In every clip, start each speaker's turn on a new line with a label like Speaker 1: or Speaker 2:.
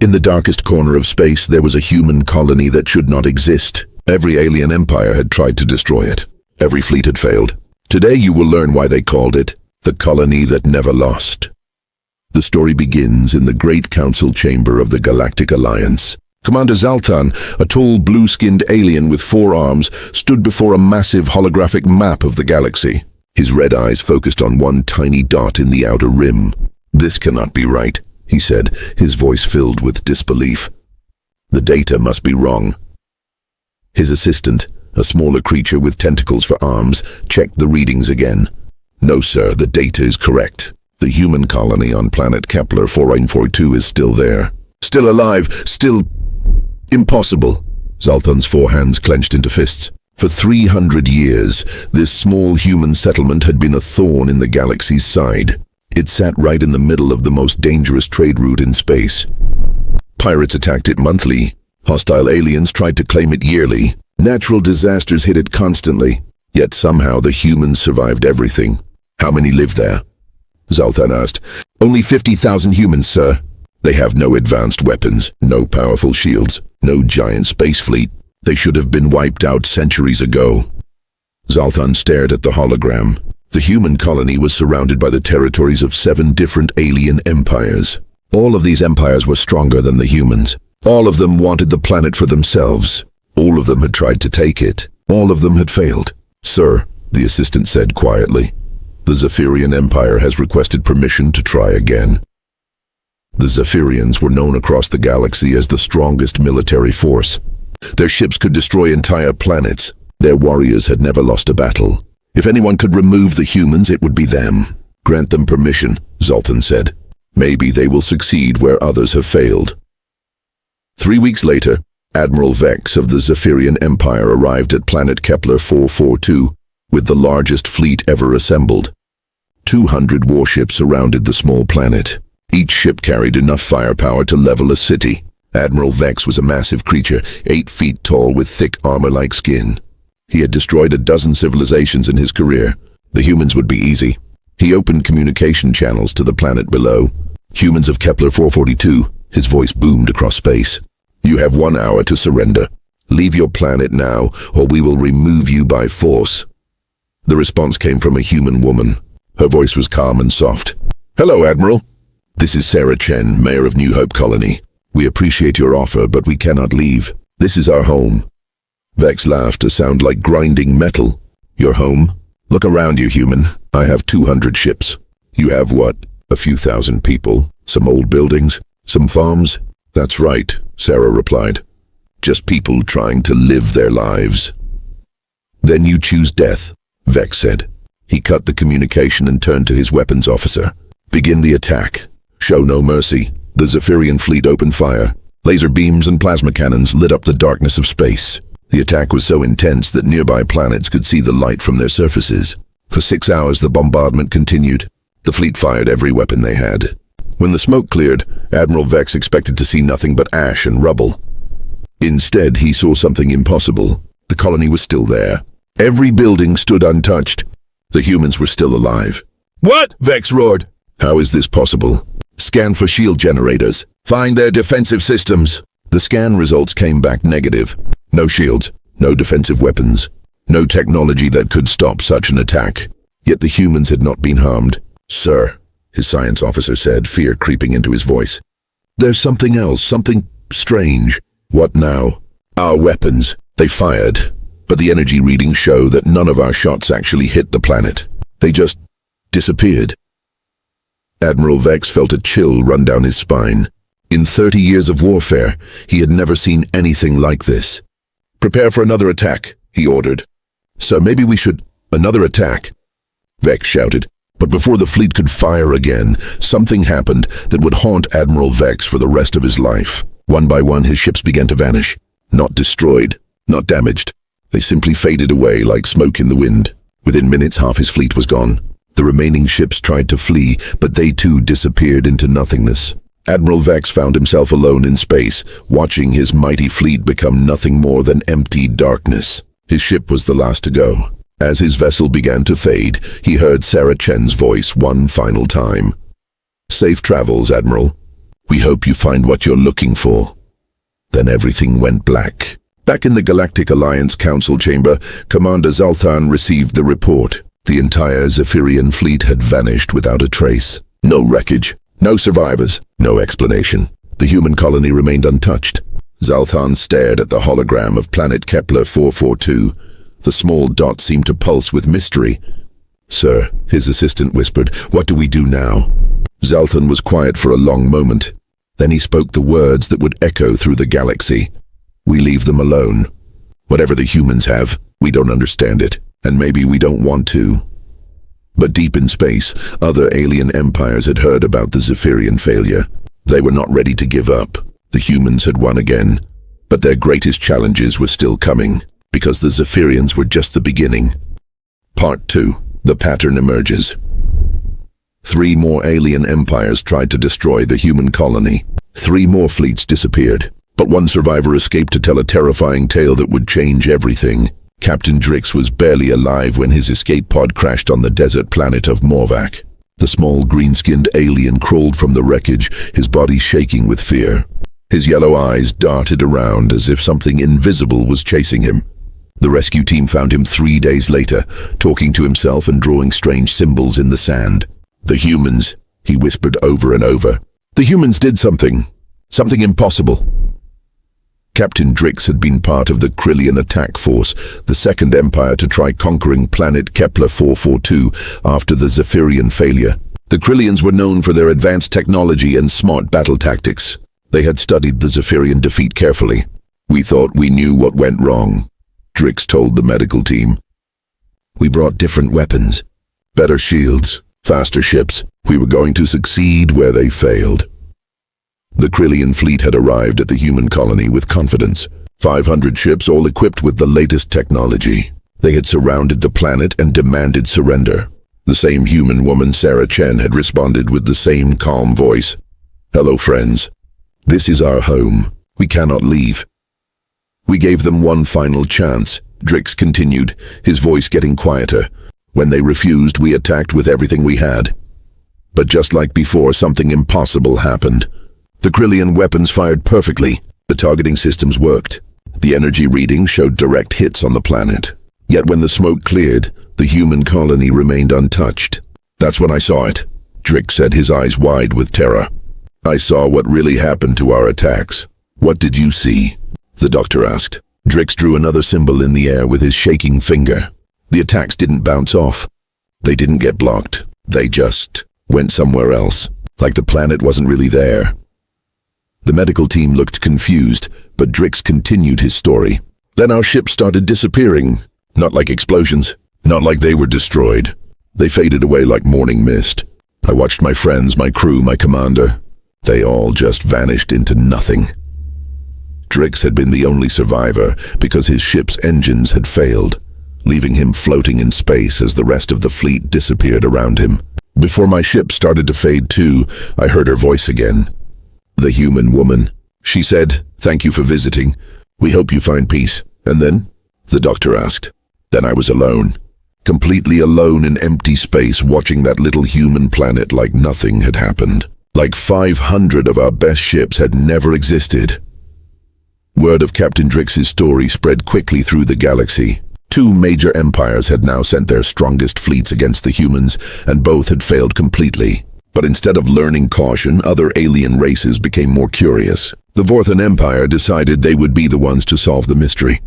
Speaker 1: In the darkest corner of space, there was a human colony that should not exist. Every alien empire had tried to destroy it. Every fleet had failed. Today you will learn why they called it the colony that never lost. The story begins in the Great Council Chamber of the Galactic Alliance. Commander Zaltan, a tall blue-skinned alien with 4 arms, stood before a massive holographic map of the galaxy. His red eyes focused on one tiny dot in the outer rim. "This cannot be right," he said, his voice filled with disbelief. "The data must be wrong." His assistant, a smaller creature with tentacles for arms, checked the readings again. "No, sir, the data is correct. The human colony on planet Kepler 4942 is still there. Still alive, still... impossible." Zaltan's 4 hands clenched into fists. For 300 years, this small human settlement had been a thorn in the galaxy's side. It sat right in the middle of the most dangerous trade route in space. Pirates attacked it monthly. Hostile aliens tried to claim it yearly. Natural disasters hit it constantly. Yet somehow the humans survived everything. "How many live there?" Zaltan asked. "Only 50,000 humans, sir. They have no advanced weapons, no powerful shields, no giant space fleet. They should have been wiped out centuries ago." Zaltan stared at the hologram. The human colony was surrounded by the territories of 7 different alien empires. All of these empires were stronger than the humans. All of them wanted the planet for themselves. All of them had tried to take it. All of them had failed. "Sir," the assistant said quietly, "the Zephyrian Empire has requested permission to try again." The Zephyrians were known across the galaxy as the strongest military force. Their ships could destroy entire planets. Their warriors had never lost a battle. If anyone could remove the humans, it would be them. "Grant them permission," Zaltan said. "Maybe they will succeed where others have failed." 3 weeks later, Admiral Vex of the Zephyrian Empire arrived at planet Kepler 442 with the largest fleet ever assembled. 200 warships surrounded the small planet. Each ship carried enough firepower to level a city. Admiral Vex was a massive creature, 8 feet tall with thick armor-like skin. He had destroyed a dozen civilizations in his career. The humans would be easy. He opened communication channels to the planet below. "Humans of Kepler 442, his voice boomed across space. "You have 1 hour to surrender. Leave your planet now, or we will remove you by force." The response came from a human woman. Her voice was calm and soft. "Hello, Admiral. This is Sarah Chen, Mayor of New Hope Colony. We appreciate your offer, but we cannot leave. This is our home." Vex laughed, a sound like grinding metal. "Your home? Look around you, human. I have 200 ships. You have what? A few thousand people? Some old buildings? Some farms?" "That's right," Sarah replied. "Just people trying to live their lives." "Then you choose death," Vex said. He cut the communication and turned to his weapons officer. "Begin the attack. Show no mercy." The Zephyrian fleet opened fire. Laser beams and plasma cannons lit up the darkness of space. The attack was so intense that nearby planets could see the light from their surfaces. For 6 hours the bombardment continued. The fleet fired every weapon they had. When the smoke cleared, Admiral Vex expected to see nothing but ash and rubble. Instead, he saw something impossible. The colony was still there. Every building stood untouched. The humans were still alive. "What?" Vex roared. "How is this possible? Scan for shield generators. Find their defensive systems." The scan results came back negative. No shields, no defensive weapons, no technology that could stop such an attack. Yet the humans had not been harmed. "Sir," his science officer said, fear creeping into his voice. "There's something else, something strange." "What now?" "Our weapons. They fired, but the energy readings show that none of our shots actually hit the planet. They just disappeared." Admiral Vex felt a chill run down his spine. In 30 years of warfare, he had never seen anything like this. "Prepare for another attack," he ordered. "Sir, maybe we should..." "Another attack," Vex shouted. But before the fleet could fire again, something happened that would haunt Admiral Vex for the rest of his life. One by one, his ships began to vanish. Not destroyed, not damaged. They simply faded away like smoke in the wind. Within minutes, half his fleet was gone. The remaining ships tried to flee, but they too disappeared into nothingness. Admiral Vex found himself alone in space, watching his mighty fleet become nothing more than empty darkness. His ship was the last to go. As his vessel began to fade, he heard Sarah Chen's voice one final time. "Safe travels, Admiral. We hope you find what you're looking for." Then everything went black. Back in the Galactic Alliance Council chamber, Commander Zalthan received the report. The entire Zephyrian fleet had vanished without a trace. No wreckage, no survivors, no explanation. The human colony remained untouched. Zalthan stared at the hologram of planet Kepler 442. The small dot seemed to pulse with mystery. "Sir," his assistant whispered, "what do we do now?" Zalthan was quiet for a long moment. Then he spoke the words that would echo through the galaxy. "We leave them alone. Whatever the humans have, we don't understand it, and maybe we don't want to." But deep in space, other alien empires had heard about the Zephyrian failure. They were not ready to give up. The humans had won again, but their greatest challenges were still coming, because the Zephyrians were just the beginning. Part 2. The pattern emerges. 3 more alien empires tried to destroy the human colony. 3 more fleets disappeared, but one survivor escaped to tell a terrifying tale that would change everything. Captain Drix was barely alive when his escape pod crashed on the desert planet of Morvac. The small green-skinned alien crawled from the wreckage, his body shaking with fear. His yellow eyes darted around as if something invisible was chasing him. The rescue team found him 3 days later, talking to himself and drawing strange symbols in the sand. "The humans," he whispered over and over. "The humans did something. Something impossible." Captain Drix had been part of the Krillian attack force, the second empire to try conquering planet Kepler 442 after the Zephyrian failure. The Krillians were known for their advanced technology and smart battle tactics. They had studied the Zephyrian defeat carefully. "We thought we knew what went wrong," Drix told the medical team. "We brought different weapons, better shields, faster ships. We were going to succeed where they failed." The Krillian fleet had arrived at the human colony with confidence. 500 ships all equipped with the latest technology. They had surrounded the planet and demanded surrender. The same human woman, Sarah Chen, had responded with the same calm voice. "Hello, friends. This is our home. We cannot leave." "We gave them one final chance," Drix continued, his voice getting quieter. "When they refused, we attacked with everything we had. But just like before, something impossible happened. The Krillian weapons fired perfectly. The targeting systems worked. The energy reading showed direct hits on the planet. Yet when the smoke cleared, the human colony remained untouched. That's when I saw it," Drix said, his eyes wide with terror. "I saw what really happened to our attacks." "What did you see?" the doctor asked. Drix drew another symbol in the air with his shaking finger. The attacks didn't bounce off. They didn't get blocked. They just went somewhere else, like the planet wasn't really there. The medical team looked confused, but Drix continued his story. "Then our ship started disappearing. Not like explosions. Not like they were destroyed. They faded away like morning mist. I watched my friends, my crew, my commander. They all just vanished into nothing." Drix had been the only survivor because his ship's engines had failed, leaving him floating in space as the rest of the fleet disappeared around him. "Before my ship started to fade too, I heard her voice again. The human woman. She said, 'Thank you for visiting. We hope you find peace.' And then?" the doctor asked. "Then I was alone. Completely alone in empty space, watching that little human planet like nothing had happened. Like 500 of our best ships had never existed." Word of Captain Drix's story spread quickly through the galaxy. 2 major empires had now sent their strongest fleets against the humans, and both had failed completely. But instead of learning caution, other alien races became more curious. The Vorthan Empire decided they would be the ones to solve the mystery.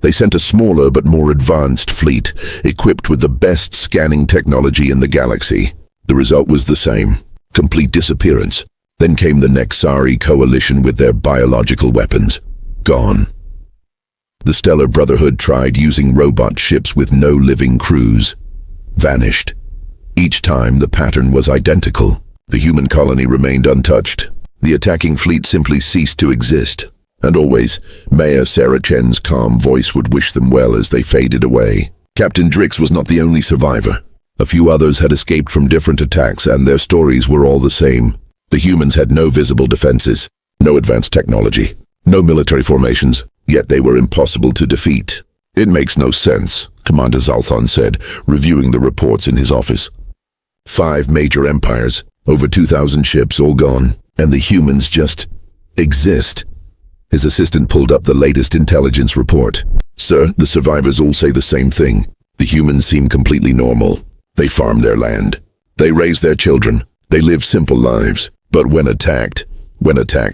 Speaker 1: They sent a smaller but more advanced fleet, equipped with the best scanning technology in the galaxy. The result was the same: complete disappearance. Then came the Nexari coalition with their biological weapons. Gone. The Stellar Brotherhood tried using robot ships with no living crews. Vanished. Each time, the pattern was identical. The human colony remained untouched. The attacking fleet simply ceased to exist. And always, Mayor Sarah Chen's calm voice would wish them well as they faded away. Captain Drix was not the only survivor. A few others had escaped from different attacks, and their stories were all the same. The humans had no visible defenses, no advanced technology, no military formations, yet they were impossible to defeat. "It makes no sense," Commander Zalthan said, reviewing the reports in his office. 5 major empires, over 2,000 ships, all gone. and the humans just exist. His assistant pulled up the latest intelligence report. Sir, the survivors all say the same thing. The humans seem completely normal. They farm their land. They raise their children. They live simple lives. But when attacked,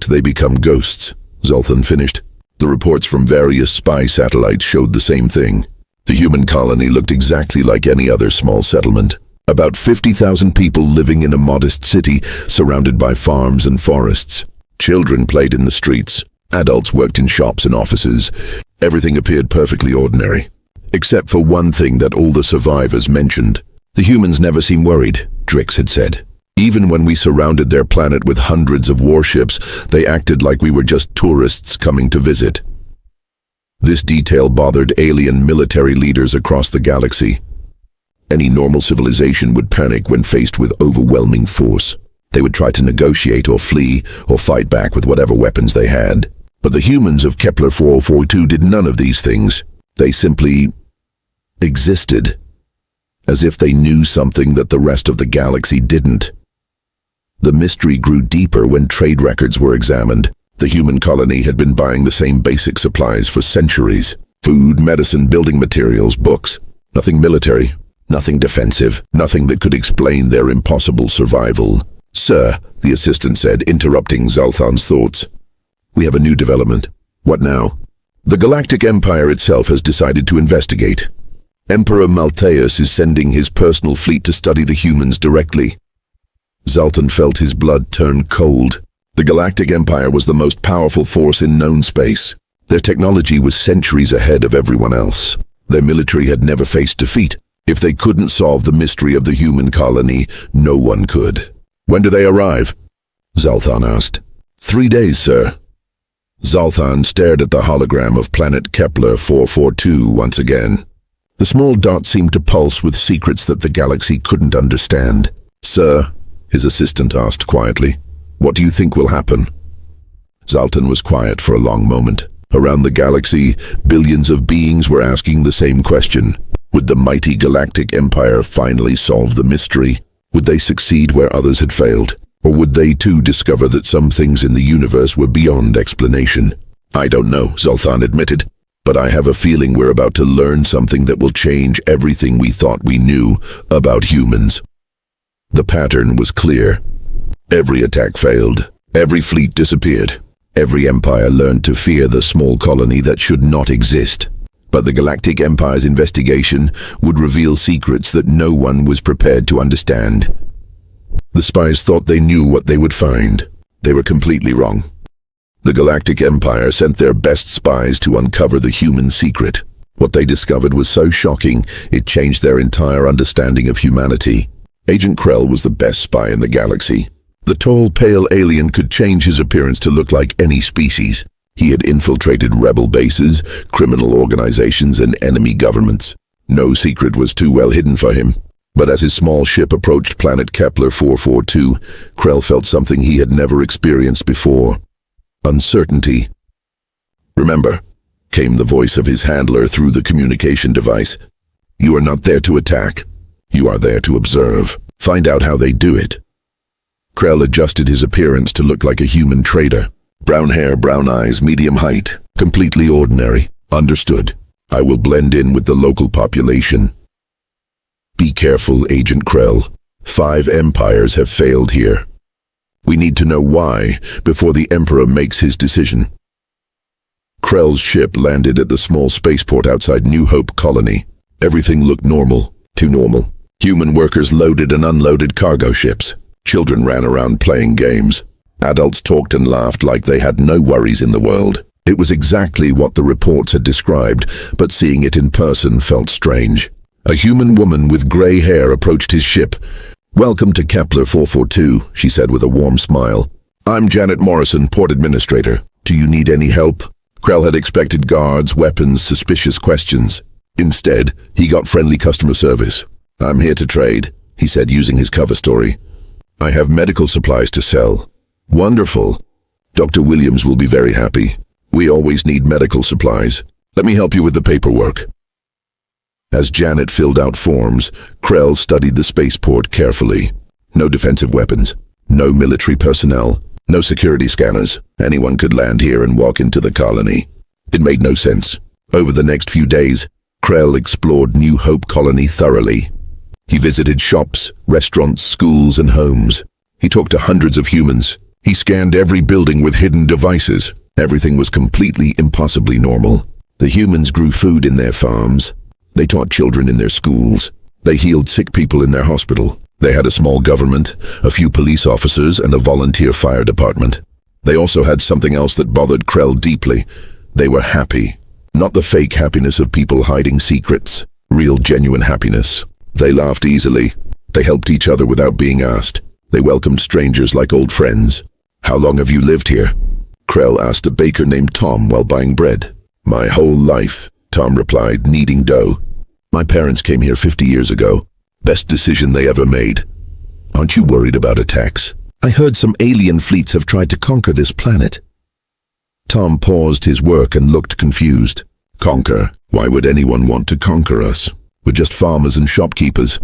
Speaker 1: they become ghosts. Zoltan finished. The reports from various spy satellites showed the same thing. The human colony looked exactly like any other small settlement. About 50,000 people living in a modest city surrounded by farms and forests. Children played in the streets. Adults worked in shops and offices. Everything appeared perfectly ordinary. Except for one thing that all the survivors mentioned. The humans never seem worried, Drix had said. Even when we surrounded their planet with hundreds of warships, they acted like we were just tourists coming to visit. This detail bothered alien military leaders across the galaxy. Any normal civilization would panic when faced with overwhelming force. They would try to negotiate or flee or fight back with whatever weapons they had. But the humans of Kepler 442 did none of these things. They simply existed, as if they knew something that the rest of the galaxy didn't. The mystery grew deeper when trade records were examined. The human colony had been buying the same basic supplies for centuries. Food, medicine, building materials, books. Nothing military, nothing defensive, nothing that could explain their impossible survival. Sir, the assistant said, interrupting Zoltan's thoughts. We have a new development. What now? The Galactic Empire itself has decided to investigate. Emperor Maltheus is sending his personal fleet to study the humans directly. Zoltan felt his blood turn cold. The Galactic Empire was the most powerful force in known space. Their technology was centuries ahead of everyone else. Their military had never faced defeat. If they couldn't solve the mystery of the human colony, no one could. When do they arrive? Zoltan asked. 3 days, sir. Zoltan stared at the hologram of planet Kepler 442 once again. The small dot seemed to pulse with secrets that the galaxy couldn't understand. Sir, his assistant asked quietly, what do you think will happen? Zoltan was quiet for a long moment. Around the galaxy, billions of beings were asking the same question. Would the mighty Galactic Empire finally solve the mystery? Would they succeed where others had failed? Or would they too discover that some things in the universe were beyond explanation? I don't know, Zoltan admitted, but I have a feeling we're about to learn something that will change everything we thought we knew about humans. The pattern was clear. Every attack failed. Every fleet disappeared. Every empire learned to fear the small colony that should not exist. But the Galactic Empire's investigation would reveal secrets that no one was prepared to understand. The spies thought they knew what they would find. They were completely wrong. The Galactic Empire sent their best spies to uncover the human secret. What they discovered was so shocking, it changed their entire understanding of humanity. Agent Krell was the best spy in the galaxy. The tall, pale alien could change his appearance to look like any species. He had infiltrated rebel bases, criminal organizations, and enemy governments. No secret was too well hidden for him. But as his small ship approached planet Kepler 442, Krell felt something he had never experienced before. Uncertainty. Remember, came the voice of his handler through the communication device. You are not there to attack. You are there to observe. Find out how they do it. Krell adjusted his appearance to look like a human trader. Brown hair, brown eyes, medium height. Completely ordinary. Understood. I will blend in with the local population. Be careful, Agent Krell. 5 empires have failed here. We need to know why before the Emperor makes his decision. Krell's ship landed at the small spaceport outside New Hope Colony. Everything looked normal. Too normal. Human workers loaded and unloaded cargo ships. Children ran around playing games. Adults talked and laughed like they had no worries in the world. It was exactly what the reports had described, but seeing it in person felt strange. A human woman with grey hair approached his ship. Welcome to Kepler 442, she said with a warm smile. I'm Janet Morrison, port administrator. Do you need any help? Krell had expected guards, weapons, suspicious questions. Instead, he got friendly customer service. I'm here to trade, he said using his cover story. I have medical supplies to sell. Wonderful. Dr. Williams will be very happy. We always need medical supplies. Let me help you with the paperwork. As Janet filled out forms, Krell studied the spaceport carefully. No defensive weapons, no military personnel, No security scanners. Anyone could land here and walk into the colony. It made no sense. Over the next few days, Krell explored New Hope Colony thoroughly. He visited shops, restaurants, schools, and homes. He talked to hundreds of humans. He scanned every building with hidden devices. Everything was completely impossibly normal. The humans grew food in their farms. They taught children in their schools. They healed sick people in their hospital. They had a small government, a few police officers, and a volunteer fire department. They also had something else that bothered Krell deeply. They were happy. Not the fake happiness of people hiding secrets. Real, genuine happiness. They laughed easily. They helped each other without being asked. They welcomed strangers like old friends. "How long have you lived here?" Krell asked a baker named Tom while buying bread. "My whole life," Tom replied, kneading dough. "My parents came here 50 years ago. Best decision they ever made." "Aren't you worried about attacks? I heard some alien fleets have tried to conquer this planet." Tom paused his work and looked confused. "Conquer? Why would anyone want to conquer us? We're just farmers and shopkeepers."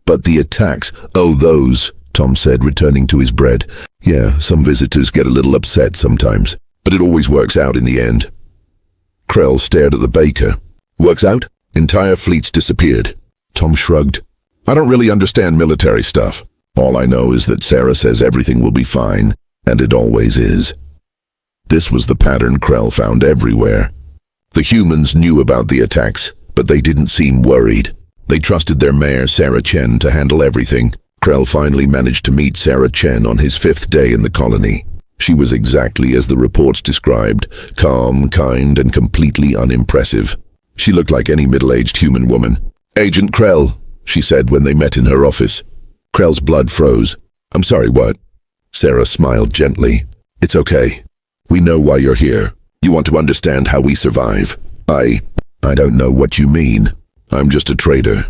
Speaker 1: "But the attacks, oh those," Tom said, returning to his bread. "Yeah, some visitors get a little upset sometimes, but it always works out in the end." Krell stared at the baker. "Works out? Entire fleets disappeared." Tom shrugged. "I don't really understand military stuff. All I know is that Sarah says everything will be fine, and it always is." This was the pattern Krell found everywhere. The humans knew about the attacks, but they didn't seem worried. They trusted their mayor, Sarah Chen, to handle everything. Krell finally managed to meet Sarah Chen on his 5th day in the colony. She was exactly as the reports described, calm, kind, and completely unimpressive. She looked like any middle-aged human woman. "Agent Krell," she said when they met in her office. Krell's blood froze. "I'm sorry, what?" Sarah smiled gently. "It's okay. We know why you're here. You want to understand how we survive. I don't know what you mean. I'm just a trader.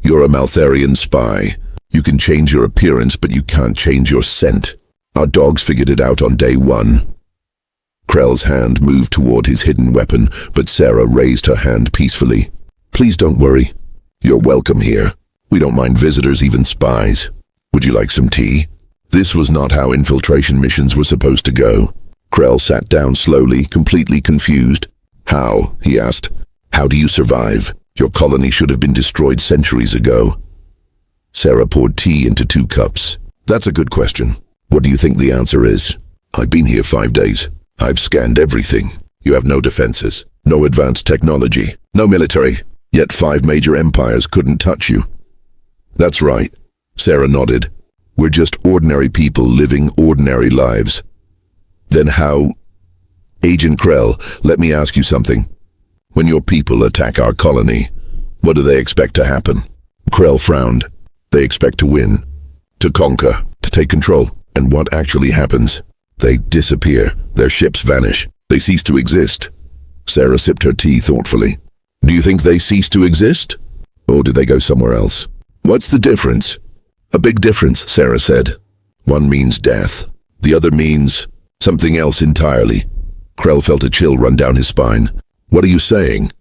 Speaker 1: You're a Maltharian spy. You can change your appearance, but you can't change your scent. Our dogs figured it out on day 1. Krell's hand moved toward his hidden weapon, but Sarah raised her hand peacefully. "Please don't worry. You're welcome here. We don't mind visitors, even spies. Would you like some tea?" This was not how infiltration missions were supposed to go. Krell sat down slowly, completely confused. "How?" he asked. "How do you survive? Your colony should have been destroyed centuries ago." Sarah poured tea into 2 cups. "That's a good question. What do you think the answer is?" "I've been here 5 days. I've scanned everything. You have no defenses, no advanced technology, no military, yet 5 major empires couldn't touch you." "That's right," Sarah nodded. "We're just ordinary people living ordinary lives." "Then how—" "Agent Krell, let me ask you something. When your people attack our colony, what do they expect to happen?" Krell frowned. "They expect to win, to conquer, to take control. And what actually happens? They disappear. Their ships vanish. They cease to exist." Sarah sipped her tea thoughtfully. "Do you think they cease to exist? Or do they go somewhere else?" "What's the difference?" "A big difference," Sarah said. "One means death. The other means something else entirely." Krell felt a chill run down his spine. "What are you saying?"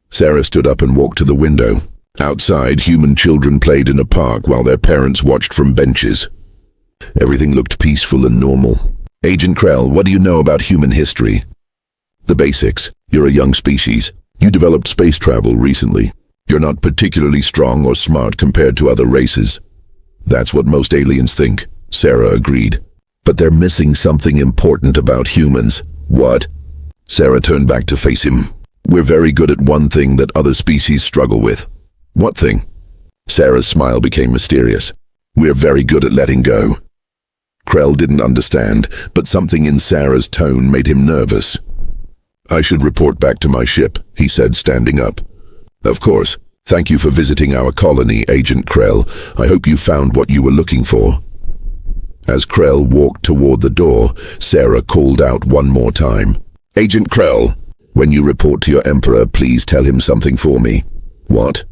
Speaker 1: Sarah stood up and walked to the window. Outside, human children played in a park while their parents watched from benches. Everything looked peaceful and normal. "Agent Krell, what do you know about human history?" "The basics. You're a young species. You developed space travel recently. You're not particularly strong or smart compared to other races." "That's what most aliens think," Sarah agreed. "But they're missing something important about humans." "What?" Sarah turned back to face him. "We're very good at one thing that other species struggle with." "What thing?" Sarah's smile became mysterious. "We're very good at letting go." Krell didn't understand, but something in Sarah's tone made him nervous. "I should report back to my ship," he said, standing up. "Of course. Thank you for visiting our colony, Agent Krell. I hope you found what you were looking for." As Krell walked toward the door, Sarah called out one more time. "Agent Krell, when you report to your Emperor, please tell him something for me." "What?"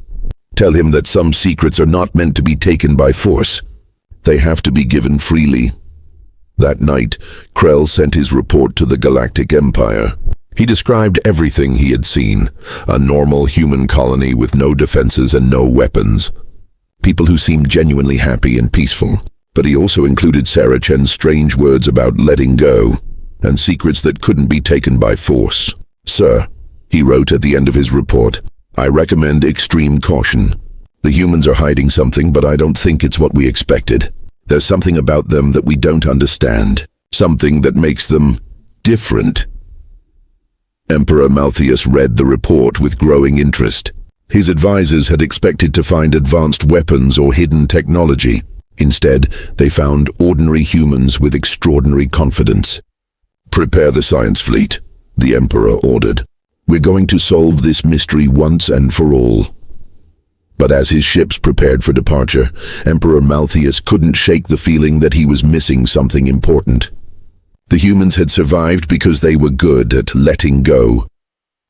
Speaker 1: "Tell him that some secrets are not meant to be taken by force. They have to be given freely." That night, Krell sent his report to the Galactic Empire. He described everything he had seen: a normal human colony with no defenses and no weapons. People who seemed genuinely happy and peaceful. But he also included Sarah Chen's strange words about letting go, and secrets that couldn't be taken by force. "Sir," he wrote at the end of his report, "I recommend extreme caution. The humans are hiding something, but I don't think it's what we expected. There's something about them that we don't understand, something that makes them different." Emperor Malthus read the report with growing interest. His advisors had expected to find advanced weapons or hidden technology. Instead, they found ordinary humans with extraordinary confidence. "Prepare the science fleet," the Emperor ordered. "We're going to solve this mystery once and for all." But as his ships prepared for departure, Emperor Malthus couldn't shake the feeling that he was missing something important. The humans had survived because they were good at letting go.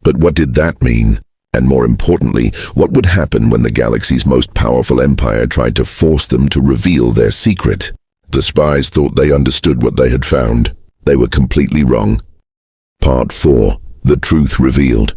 Speaker 1: But what did that mean? And more importantly, what would happen when the galaxy's most powerful empire tried to force them to reveal their secret? The spies thought they understood what they had found. They were completely wrong. Part 4. The Truth Revealed.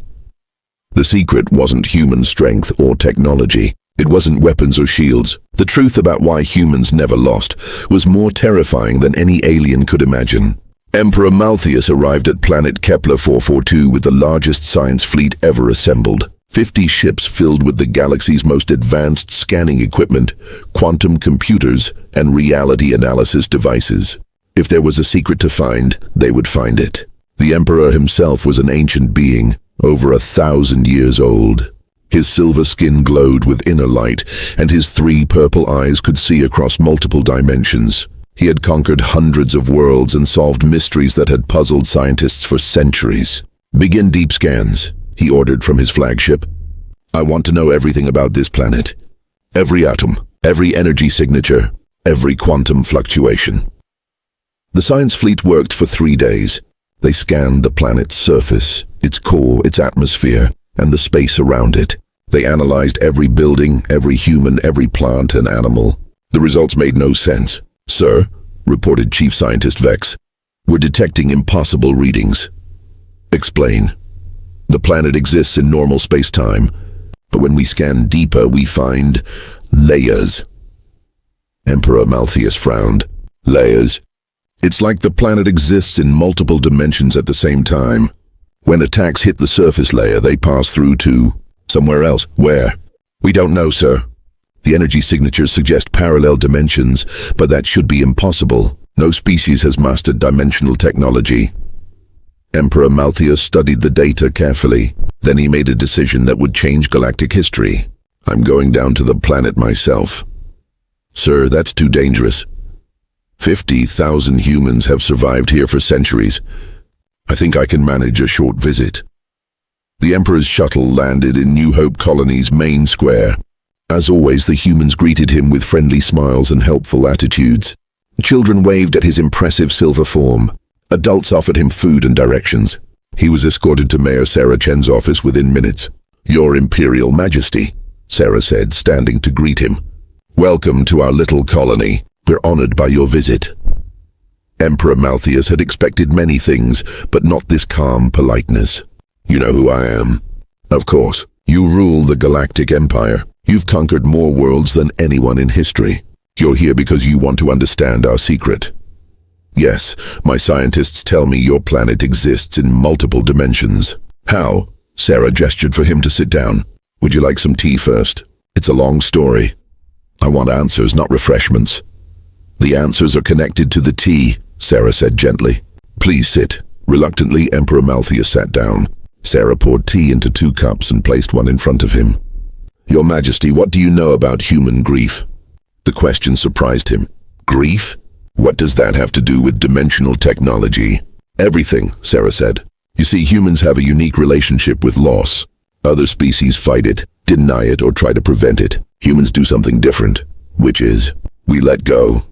Speaker 1: The secret wasn't human strength or technology. It wasn't weapons or shields. The truth about why humans never lost was more terrifying than any alien could imagine. Emperor Malthus arrived at planet Kepler 442 with the largest science fleet ever assembled. 50 ships filled with the galaxy's most advanced scanning equipment, quantum computers, and reality analysis devices. If there was a secret to find, they would find it. The Emperor himself was an ancient being, over 1,000 years old. His silver skin glowed with inner light, and his 3 purple eyes could see across multiple dimensions. He had conquered hundreds of worlds and solved mysteries that had puzzled scientists for centuries. "Begin deep scans," he ordered from his flagship. "I want to know everything about this planet. Every atom, every energy signature, every quantum fluctuation." The science fleet worked for 3 days. They scanned the planet's surface, its core, its atmosphere, and the space around it. They analyzed every building, every human, every plant and animal. The results made no sense. "Sir," reported Chief Scientist Vex, "we're detecting impossible readings." "Explain." "The planet exists in normal space-time, but when we scan deeper, we find layers." Emperor Malthus frowned. "Layers? It's like the planet exists in multiple dimensions at the same time. When attacks hit the surface layer, they pass through to somewhere else. Where?" "We don't know, sir. The energy signatures suggest parallel dimensions, but that should be impossible. No species has mastered dimensional technology." Emperor Malthus studied the data carefully. Then he made a decision that would change galactic history. "I'm going down to the planet myself." "Sir, that's too dangerous. 50,000 humans have survived here for centuries. I think I can manage a short visit." The Emperor's shuttle landed in New Hope Colony's main square. As always, the humans greeted him with friendly smiles and helpful attitudes. Children waved at his impressive silver form. Adults offered him food and directions. He was escorted to Mayor Sarah Chen's office within minutes. "Your Imperial Majesty," Sarah said, standing to greet him. "Welcome to our little colony. We're honored by your visit." Emperor Malthus had expected many things, but not this calm politeness. "You know who I am?" "Of course. You rule the Galactic Empire. You've conquered more worlds than anyone in history. You're here because you want to understand our secret." "Yes, my scientists tell me your planet exists in multiple dimensions." "How?" Sarah gestured for him to sit down. "Would you like some tea first? It's a long story." "I want answers, not refreshments." "The answers are connected to the tea," Sarah said gently. "Please sit." Reluctantly, Emperor Malthus sat down. Sarah poured tea into 2 cups and placed one in front of him. "Your Majesty, what do you know about human grief?" The question surprised him. "Grief? What does that have to do with dimensional technology?" "Everything," Sarah said. "You see, humans have a unique relationship with loss. Other species fight it, deny it, or try to prevent it. Humans do something different, which is, we let go."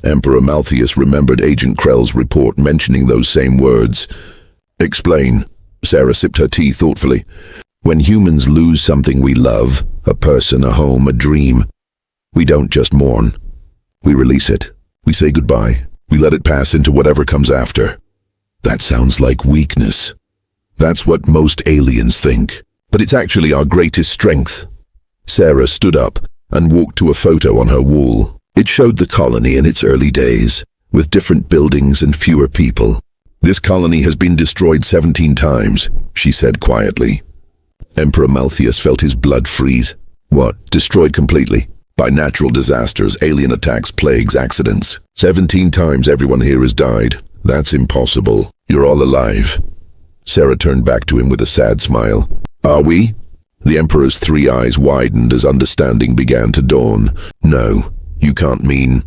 Speaker 1: Emperor Malthus remembered Agent Krell's report mentioning those same words. "Explain." Sarah sipped her tea thoughtfully. "When humans lose something we love, a person, a home, a dream, we don't just mourn. We release it. We say goodbye. We let it pass into whatever comes after." "That sounds like weakness." "That's what most aliens think. But it's actually our greatest strength." Sarah stood up and walked to a photo on her wall. It showed the colony in its early days, with different buildings and fewer people. "This colony has been destroyed 17 times, she said quietly. Emperor Malthus felt his blood freeze. What? Destroyed completely? By natural disasters, alien attacks, plagues, accidents. 17 times everyone here has died. That's impossible. You're all alive." Sarah turned back to him with a sad smile. "Are we?" The Emperor's 3 eyes widened as understanding began to dawn. "No, you can't mean.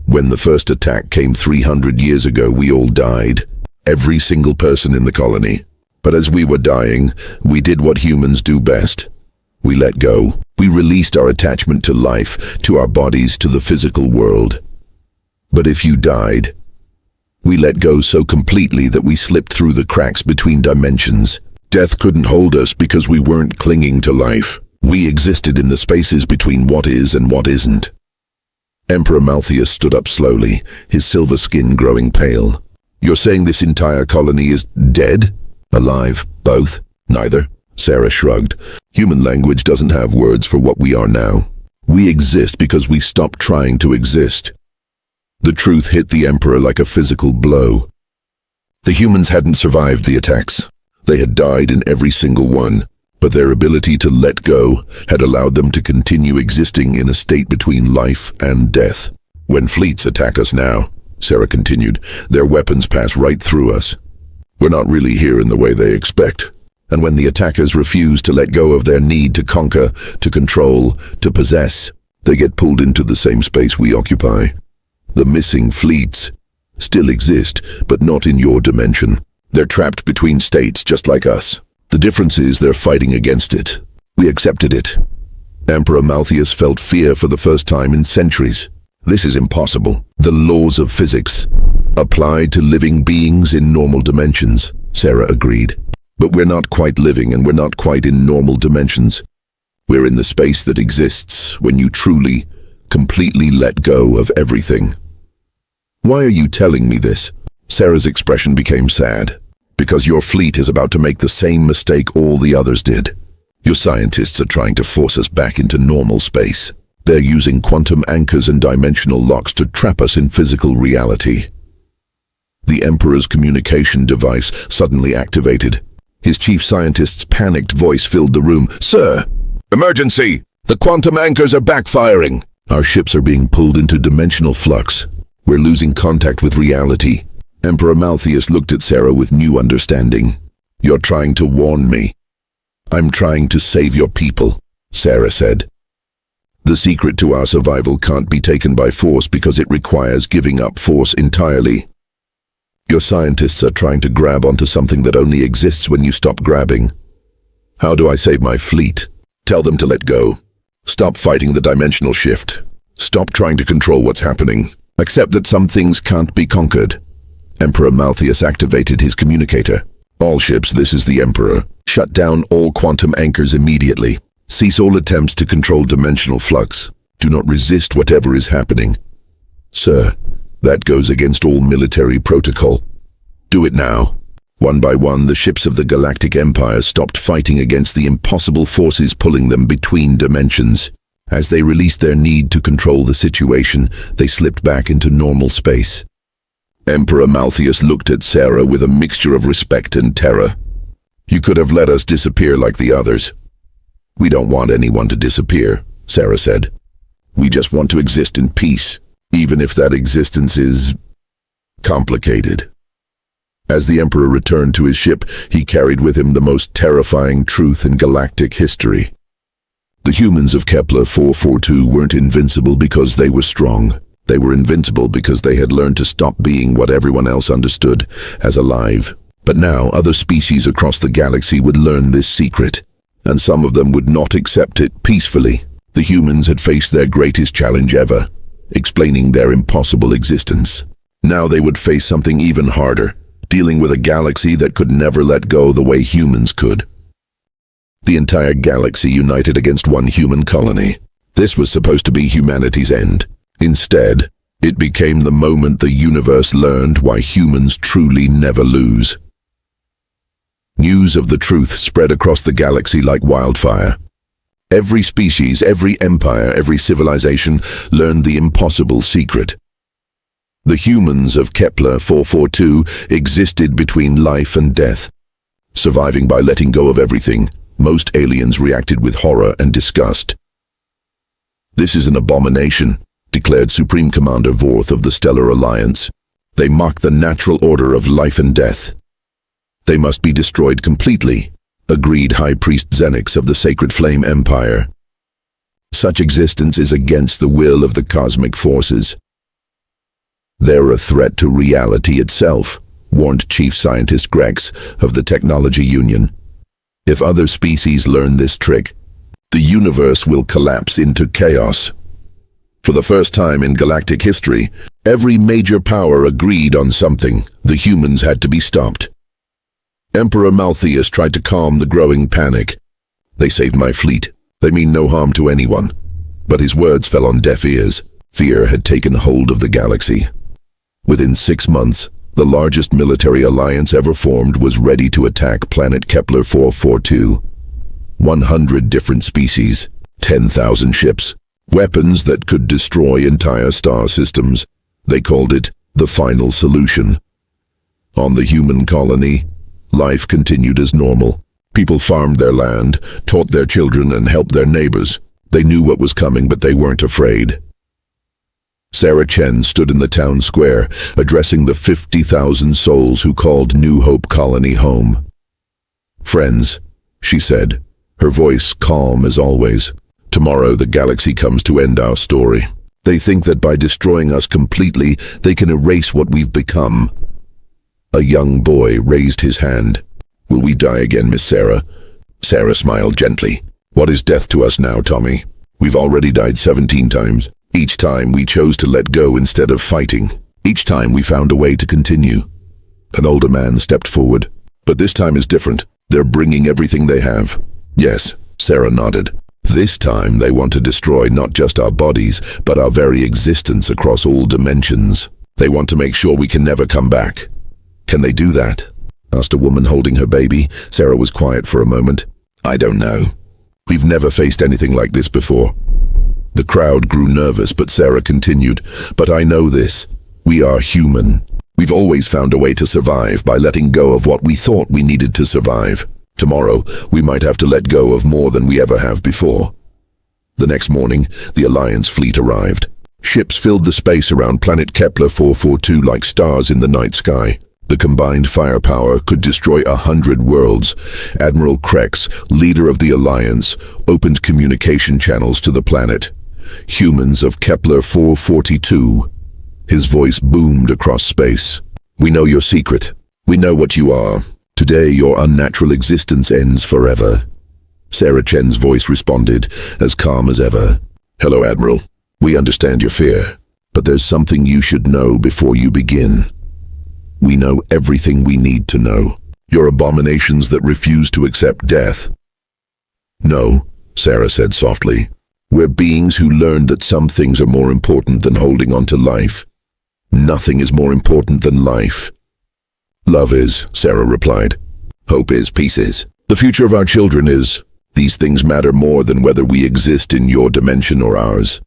Speaker 1: When the first attack came 300 years ago, we all died. Every single person in the colony. But as we were dying, we did what humans do best. We let go. We released our attachment to life, to our bodies, to the physical world. But if you died, we let go so completely that we slipped through the cracks between dimensions. Death couldn't hold us because we weren't clinging to life. We existed in the spaces between what is and what isn't." Emperor Malthus stood up slowly, his silver skin growing pale. "You're saying this entire colony is dead? Alive? Both? Neither?" Sarah shrugged. "Human language doesn't have words for what we are now. We exist because we stopped trying to exist." The truth hit the Emperor like a physical blow. The humans hadn't survived the attacks. They had died in every single one, but their ability to let go had allowed them to continue existing in a state between life and death. "When fleets attack us now," Sarah continued, "their weapons pass right through us. We're not really here in the way they expect. And when the attackers refuse to let go of their need to conquer, to control, to possess, they get pulled into the same space we occupy. The missing fleets still exist, but not in your dimension. They're trapped between states just like us. The difference is they're fighting against it. We accepted it." Emperor Malthus felt fear for the first time in centuries. "This is impossible. The laws of physics apply to living beings in normal dimensions," Sarah agreed. "But we're not quite living and we're not quite in normal dimensions. We're in the space that exists when you truly, completely let go of everything." "Why are you telling me this?" Sarah's expression became sad. "Because your fleet is about to make the same mistake all the others did. Your scientists are trying to force us back into normal space. They're using quantum anchors and dimensional locks to trap us in physical reality." The Emperor's communication device suddenly activated. His chief scientist's panicked voice filled the room. "Sir! Emergency! The quantum anchors are backfiring! Our ships are being pulled into dimensional flux. We're losing contact with reality." Emperor Malthus looked at Sarah with new understanding. "You're trying to warn me." "I'm trying to save your people," Sarah said. "The secret to our survival can't be taken by force because it requires giving up force entirely. Your scientists are trying to grab onto something that only exists when you stop grabbing. How do I save my fleet? Tell them to let go. Stop fighting the dimensional shift. Stop trying to control what's happening. Accept that some things can't be conquered." Emperor Malthus activated his communicator. "All ships, this is the Emperor. Shut down all quantum anchors immediately. Cease all attempts to control dimensional flux. Do not resist whatever is happening." "Sir, that goes against all military protocol." "Do it now." One by one, the ships of the Galactic Empire stopped fighting against the impossible forces pulling them between dimensions. As they released their need to control the situation, they slipped back into normal space. Emperor Malthus looked at Sarah with a mixture of respect and terror. "You could have let us disappear like the others." "We don't want anyone to disappear," Sarah said. "We just want to exist in peace, even if that existence is complicated." As the Emperor returned to his ship, he carried with him the most terrifying truth in galactic history. The humans of Kepler 442 weren't invincible because they were strong. They were invincible because they had learned to stop being what everyone else understood as alive. But now other species across the galaxy would learn this secret, and some of them would not accept it peacefully. The humans had faced their greatest challenge ever, explaining their impossible existence. Now they would face something even harder, dealing with a galaxy that could never let go the way humans could. The entire galaxy united against one human colony. This was supposed to be humanity's end. Instead, it became the moment the universe learned why humans truly never lose. News of the truth spread across the galaxy like wildfire. Every species, every empire, every civilization learned the impossible secret. The humans of Kepler 442 existed between life and death. Surviving by letting go of everything, most aliens reacted with horror and disgust. "This is an abomination," declared Supreme Commander Vorth of the Stellar Alliance. "They mock the natural order of life and death. They must be destroyed completely," agreed High Priest Xenix of the Sacred Flame Empire. "Such existence is against the will of the cosmic forces. They're a threat to reality itself," warned Chief Scientist Grex of the Technology Union. "If other species learn this trick, the universe will collapse into chaos." For the first time in galactic history, every major power agreed on something. The humans had to be stopped. Emperor Malthus tried to calm the growing panic. "They saved my fleet. They mean no harm to anyone." But his words fell on deaf ears. Fear had taken hold of the galaxy. Within 6 months, the largest military alliance ever formed was ready to attack planet Kepler 442. 100 different species, 10,000 ships, weapons that could destroy entire star systems. They called it the final solution. On the human colony, life continued as normal. People farmed their land, taught their children, and helped their neighbors. They knew what was coming, but they weren't afraid. Sarah Chen stood in the town square, addressing the 50,000 souls who called New Hope Colony home. "Friends," she said, her voice calm as always, "tomorrow the galaxy comes to end our story. They think that by destroying us completely, they can erase what we've become." A young boy raised his hand. "Will we die again, Miss Sarah?" Sarah smiled gently. "What is death to us now, Tommy? We've already died 17 times. Each time we chose to let go instead of fighting. Each time we found a way to continue." An older man stepped forward. "But this time is different. They're bringing everything they have." "Yes," Sarah nodded. "This time they want to destroy not just our bodies, but our very existence across all dimensions. They want to make sure we can never come back." "Can they do that?" asked a woman holding her baby. Sarah was quiet for a moment. "I don't know. We've never faced anything like this before." The crowd grew nervous, but Sarah continued, "But I know this. We are human. We've always found a way to survive by letting go of what we thought we needed to survive. Tomorrow, we might have to let go of more than we ever have before." The next morning, the Alliance fleet arrived. Ships filled the space around planet Kepler 442 like stars in the night sky. The combined firepower could destroy 100 worlds. Admiral Krex, leader of the Alliance, opened communication channels to the planet. "Humans of Kepler 442. His voice boomed across space. "We know your secret. We know what you are. Today your unnatural existence ends forever." Sarah Chen's voice responded, as calm as ever. "Hello, Admiral. We understand your fear, but there's something you should know before you begin. We know everything we need to know. You're abominations that refuse to accept death." "No," Sarah said softly. "We're beings who learned that some things are more important than holding on to life. Nothing is more important than life." "Love is," Sarah replied. "Hope is, peace is. The future of our children is. These things matter more than whether we exist in your dimension or ours."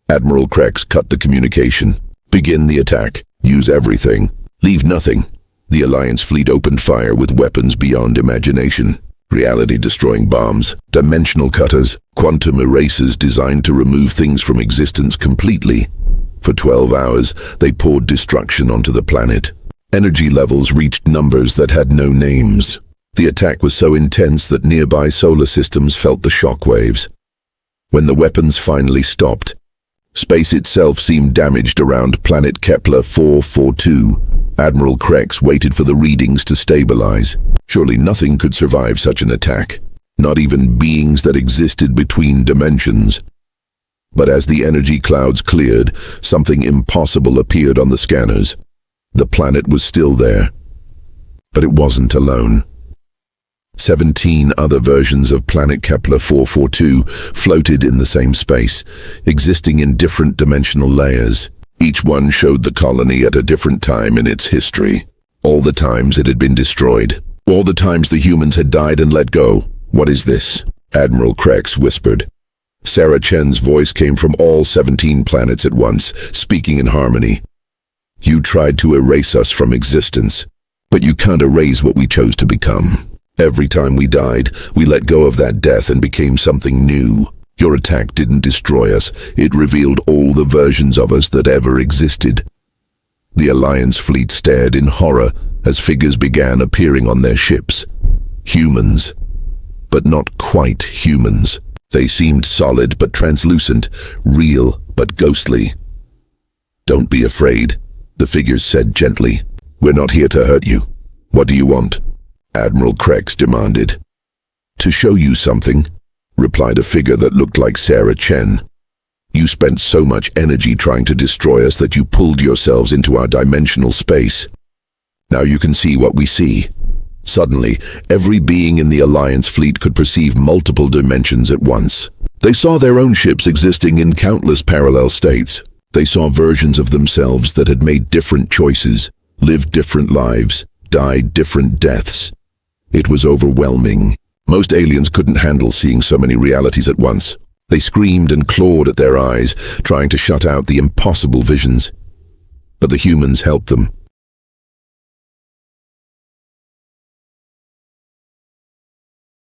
Speaker 1: Admiral Krex cut the communication. "Begin the attack. Use everything. Leave nothing." The Alliance fleet opened fire with weapons beyond imagination. Reality-destroying bombs, dimensional cutters, quantum erasers designed to remove things from existence completely. For 12 hours, they poured destruction onto the planet. Energy levels reached numbers that had no names. The attack was so intense that nearby solar systems felt the shock waves. When the weapons finally stopped, space itself seemed damaged around planet Kepler 442. Admiral Krex waited for the readings to stabilize. Surely nothing could survive such an attack, not even beings that existed between dimensions. But as the energy clouds cleared, something impossible appeared on the scanners. The planet was still there, but it wasn't alone. 17 other versions of planet Kepler 442 floated in the same space, existing in different dimensional layers. Each one showed the colony at a different time in its history. All the times it had been destroyed. All the times the humans had died and let go. What is this? Admiral Krex whispered. Sarah Chen's voice came from all 17 planets at once, speaking in harmony. You tried to erase us from existence, but you can't erase what we chose to become. Every time we died, we let go of that death and became something new. Your attack didn't destroy us, it revealed all the versions of us that ever existed. The Alliance fleet stared in horror as figures began appearing on their ships. Humans, but not quite humans. They seemed solid but translucent, real but ghostly. Don't be afraid, the figures said gently. We're not here to hurt you. What do you want? Admiral Krex demanded. To show you something, replied a figure that looked like Sarah Chen. You spent so much energy trying to destroy us that you pulled yourselves into our dimensional space. Now you can see what we see. Suddenly, every being in the Alliance fleet could perceive multiple dimensions at once. They saw their own ships existing in countless parallel states. They saw versions of themselves that had made different choices, lived different lives, died different deaths. It was overwhelming. Most aliens couldn't handle seeing so many realities at once. They screamed and clawed at their eyes, trying to shut out the impossible visions. But the humans helped them.